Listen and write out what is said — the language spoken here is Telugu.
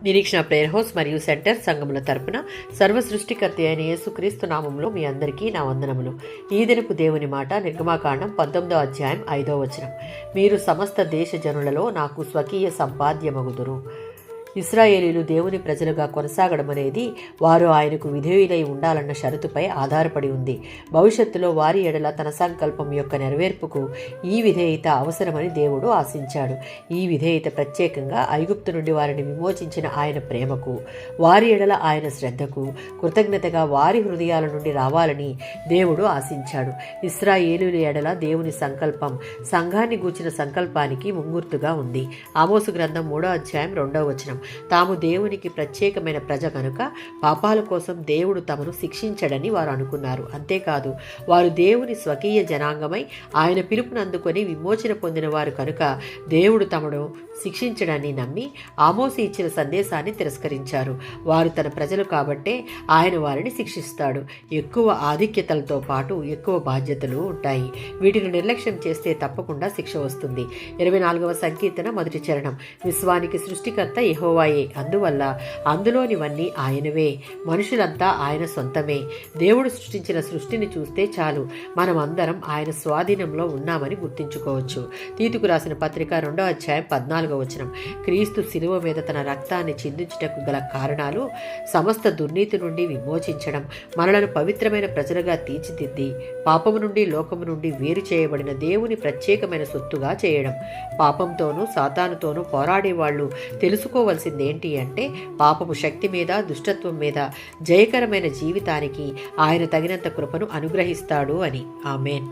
నిరీక్షణ ప్రేయర్ హౌస్ మరియు సెంటర్ సంఘముల తరపున సర్వ సృష్టికర్త అయిన యేసుక్రీస్తు నామములో మీ అందరికీ నా వందనములు. ఈ దినపు దేవుని మాట నిర్గమాకాండం 19వ అధ్యాయం 5వ వచనం. మీరు సమస్త దేశ జనులలో నాకు స్వకీయ సంపాద్యమగుదురు. ఇశ్రాయేలీలు దేవుని ప్రజలుగా కొనసాగడం అనేది వారు ఆయనకు విధేయులై ఉండాలన్న షరతుపై ఆధారపడి ఉంది. భవిష్యత్తులో వారి ఎడల తన సంకల్పం యొక్క నెరవేర్పుకు ఈ విధేయత అవసరమని దేవుడు ఆశించాడు. ఈ విధేయత ప్రత్యేకంగా ఐగుప్తు నుండి వారిని విమోచించిన ఆయన ప్రేమకు, వారి ఎడల ఆయన శ్రద్ధకు కృతజ్ఞతగా వారి హృదయాల నుండి రావాలని దేవుడు ఆశించాడు. ఇశ్రాయేలీల ఎడల దేవుని సంకల్పం సంఘాన్ని గూర్చిన సంకల్పానికి ముంగుర్తుగా ఉంది. ఆమోసు గ్రంథం 3వ అధ్యాయం 2వ వచనం. తాము దేవునికి ప్రత్యేకమైన ప్రజ కనుక పాపాల కోసం దేవుడు తమను శిక్షించడని వారు అనుకున్నారు. అంతేకాదు, వారు దేవుని స్వకీయ జనాంగమై ఆయన పిలుపును అందుకొని విమోచన పొందిన వారు కనుక దేవుడు తమను శిక్షించడాన్ని నమ్మి ఆమోసు ఇచ్చిన సందేశాన్ని తిరస్కరించారు. వారు తన ప్రజలు కాబట్టే ఆయన వారిని శిక్షిస్తాడు. ఎక్కువ ఆధిక్యతలతో పాటు ఎక్కువ బాధ్యతలు ఉంటాయి. వీటిని నిర్లక్ష్యం చేస్తే తప్పకుండా శిక్ష వస్తుంది. 24వ సంకీర్తన 1వ చరణం. విశ్వానికి సృష్టికర్త యెహోవాయే, అందువల్ల అందులోనివన్నీ ఆయనవే, మనుషులంతా ఆయన సొంతమే. దేవుడు సృష్టించిన సృష్టిని చూస్తే చాలు మనం అందరం ఆయన స్వాధీనంలో ఉన్నామని గుర్తించుకోవచ్చు. తీతుకు రాసిన పత్రిక 2వ అధ్యాయం 14వ వచనం. క్రీస్తు శిలువ మీద తన రక్తాన్ని చిందించుటకు గల కారణాలు సమస్త దుర్నీతి నుండి విమోచించడం, మనలను పవిత్రమైన ప్రజలుగా తీర్చిదిద్ది పాపము నుండి లోకము నుండి వేరు చేయబడిన దేవుని ప్రత్యేకమైన సొత్తుగా చేయడం. పాపంతోనూ సాతానుతోనూ పోరాడేవాళ్ళు తెలుసుకోవలసిందేంటి అంటే, పాపము శక్తి మీద, దుష్టత్వం మీద జయకరమైన జీవితానికి ఆయన తగినంత కృపను అనుగ్రహిస్తాడు అని. ఆమేన్.